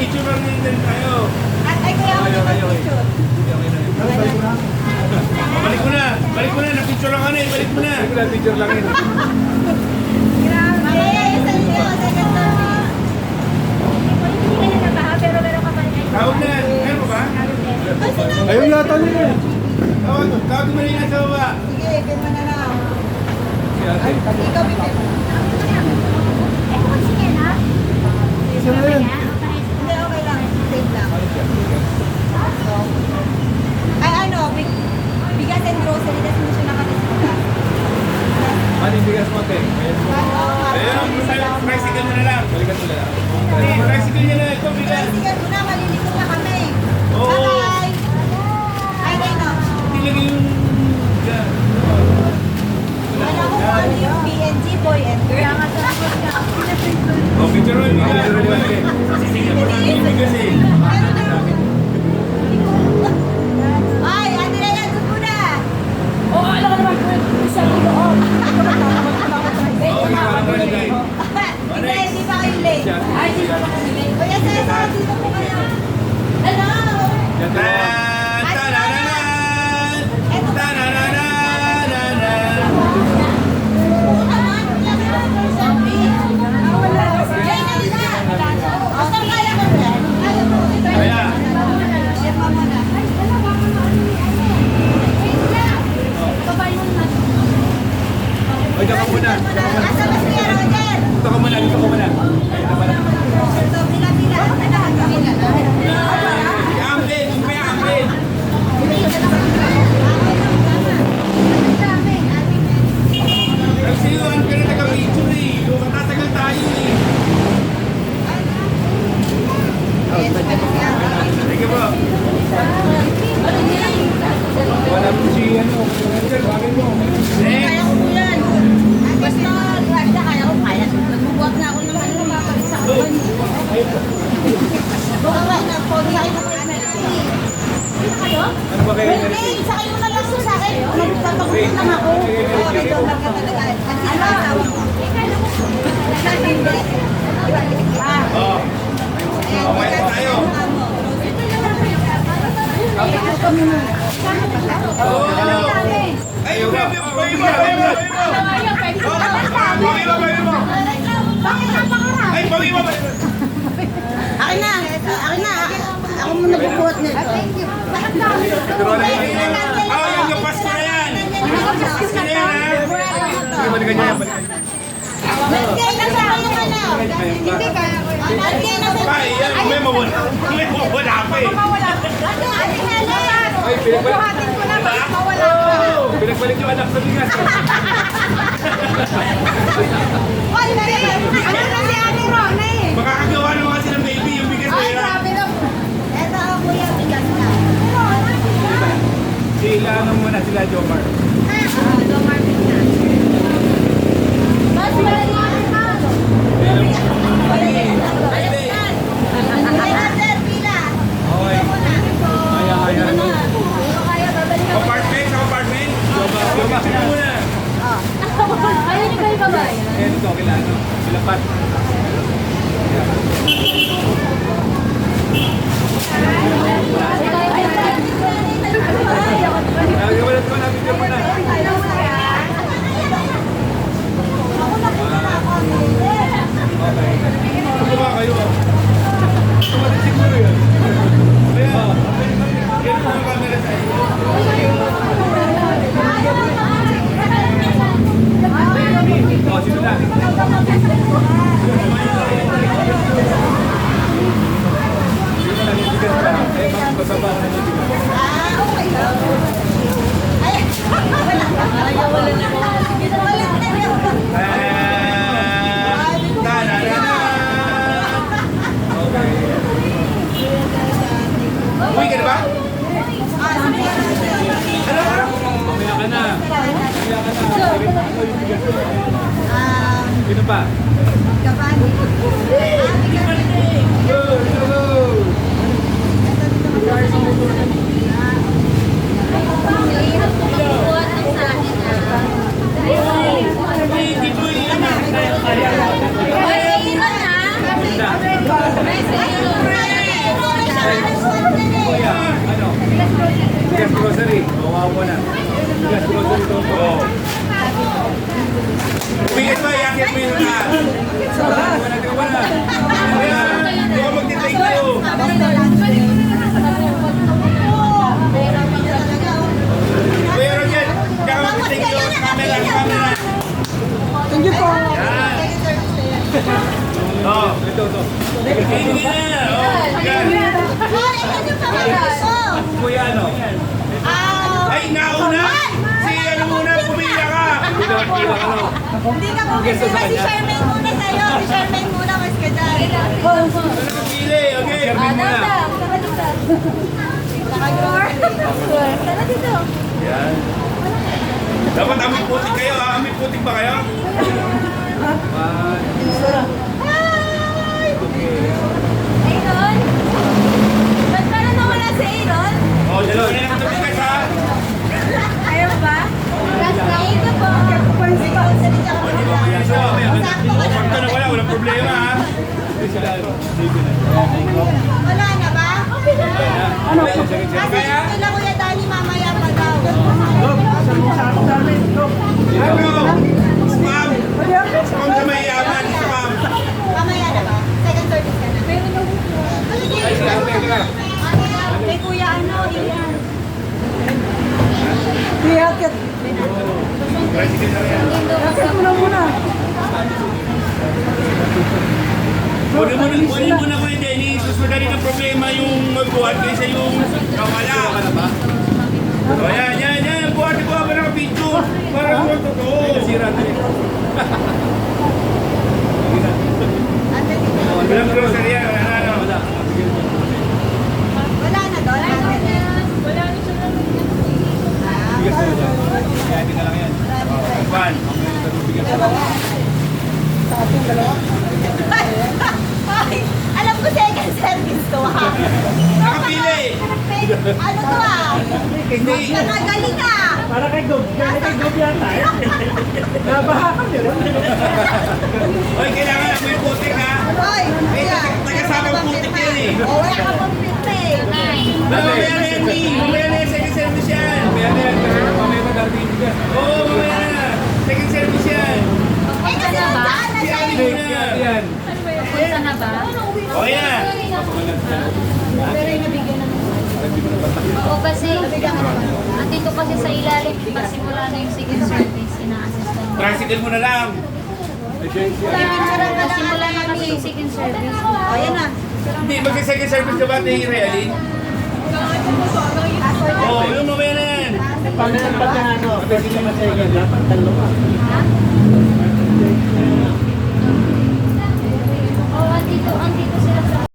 Picture lang din tayo. Ay, kaya ako nag-picture. Balik mo na. Balik mo na. Na-picture lang ka na eh. Balik mo na. Picture lang yun. Grabe. Sa inyo, second time. Hindi ka na pero meron ka pa rin. Tawag na. Meron mo ba? Ayun yata nila eh. Tawag. Tawag mo rin sa baba. Sige, pirma na lang. Si ate. Ikaw, bibip. Isa na yun. Hindi, okay lang. Safe lang. Ay, ano, bigas and grocery, tapos hindi siya nakatisuka. Manibigas mo, te. Ayun. Tricycle mo na lang. Balikan mo lang. Hindi. Tricycle niya na. Ito. Bigas. Sige, muna, maliligo na kami. Oo. Bye-bye. Ay, no. Hindi lagi yung... Alam ko kung ano yung BNG, boy and girl. Kaya nga tapos ka. Oh, picture mo yung bigas. Sisingil mo lang yung bigas eh. Ay, ano na yan? Doon muna. Oo, alam ka naman ko isang kilo. Oo, yung parang barangay. Hindi, hindi pa kayo late. Ay, di ba makabili? Kuya Cesar, dito po kayo. Hello! Ta-da-da-dan! Ta-da-da-da-da-da! Kaya. Ay, dito ka muna. Asa ba si Roger? Dito ka muna. Dito ka muna. Ay, ito pala. So, pila-pila. Ampin! May ampin! Nagsiyuhan ka na nag-picture eh. Matatagal tayo eh. Sige po. Wala mo si ano. Sir, bakit mo? Next. Kaya ko po yan. Basta, kaya ko kaya. Nagbubuhat na ako ng ano, mapapagod sa kawan. Baka na, pogi kayo na kayo. Kayo? Ano ba kayo? Hindi, sa kayo na lang sa akin. Magpapagod lang ako. Okay, doon lang ka talaga. Ang sinasawa mo. Hindi. Oh. Okay na tayo. Oh. Ay, baby mo! Baby mo! Ay, baby mo! Akin na. Akin na. Ako muna bubuhat nito. Oh, yung gapas ko na yan! Gapas ko na yan, ha? Sige, balikan niya yan. Balikan niya. Nagkaya na sa akin yung ano. Hindi ka. Nagkaya na sa Ay, yan, may mawala. May mawala pa eh. Ay, pinagbalik. Pinagbalik yung anak sa bigas. Ano na si Ate Rona eh? Makakagawa naman kasi ng baby yung bigas na Ay, yan. grabe na. Eto ako kuya, bigas na. Kailangan muna sila, Jomar. Domar na. Mas malaki na. Okay. Kaya. Apartment, sa apartment. Jomar, sino muna? Ayaw niyo kayo babay? Eh, dito, kailangan. Silapat. Nagagawalan ko na, video mo na. Ano ba kayo? Tumalit siguro yun. Kaya, ganun ang camera sa iyo. Oh, sino na? Uwi ka na ba? Ano ka? Mamaya ka na. Mamaya ka na. Sino pa? Gabani. Go, go, go. Ay, ilan na? Sino na? May Oh, ito. Hindi na. Oh, yan. Oh, ito yung pangalan ko. Kuya, ano? Ay, nauna! Si ano muna, pumila ka! Hindi ka pumipila. Si Charmaine muna sa'yo. Si Charmaine muna, mas ka dyan. Ano pili? Okay. Tara dito. Yan. Dapat amoy putik kayo, ha? Amoy putik ba kayo? Aaron? Ba't parang nawala si Aaron? Oh, dalawa. Hindi na matabigas, ha? Ayaw ba? Thank you po. Sponsor niya ako. Yan, so, Sakto ka pagka na. na wala, walang problema, ha? Wala na ba? Ano? Kasi ito lang Kuya Danny mamaya pa daw. Ano? Ma'am! Kung sa may yaman, isa ma'am. Mamaya na ba? Second service ka na. Ay, si ate ka. Kay Kuya ano, Ian. Tricycle na yan. Kunin mo na ko yung Dennis. Mas madali ng problema yung magbuhat kaysa yung nawala. O yan, yan, yan. Buhat ko ba ng picture? Para mo totoo. Nasira na eh. Walang grocery yan. Wala. Wala na doon? Wala na siya lang. Pan. Ay, alam ko second service to ha. Nakapili. Ano to ah? Hindi. Nakagaling ka. Para kay Gob yata. Nabaha ka nyo. Oy, kailangan ako yung putik ha. Hoy, Eh, kuya. nagkasama putik yan eh. Oh, wala ka pang pinte. Mamaya na yan eh. Mamaya na yan. Second service yan. Mamaya na yan. Mamaya na darating ka. Oo, mamaya na. Second service yan. Eh, kasi saan na siya Si eh. Ate na. Yan. Punta na ba? Okay na. Pero yung nabigyan ng Oo, kasi andito kasi sa ilalim, pasimula na yung second service, ina-assistant. Tricycle mo na lang. Pipicturean ka lang Pasimula na ata kasi yung second service. Oh, yan na. Hindi, magka-second service ka ba ate Realin? Oo, yung mamaya na yan. Pag ano, pwede naman sa iyo, dapat dalawa. Oo, andito sa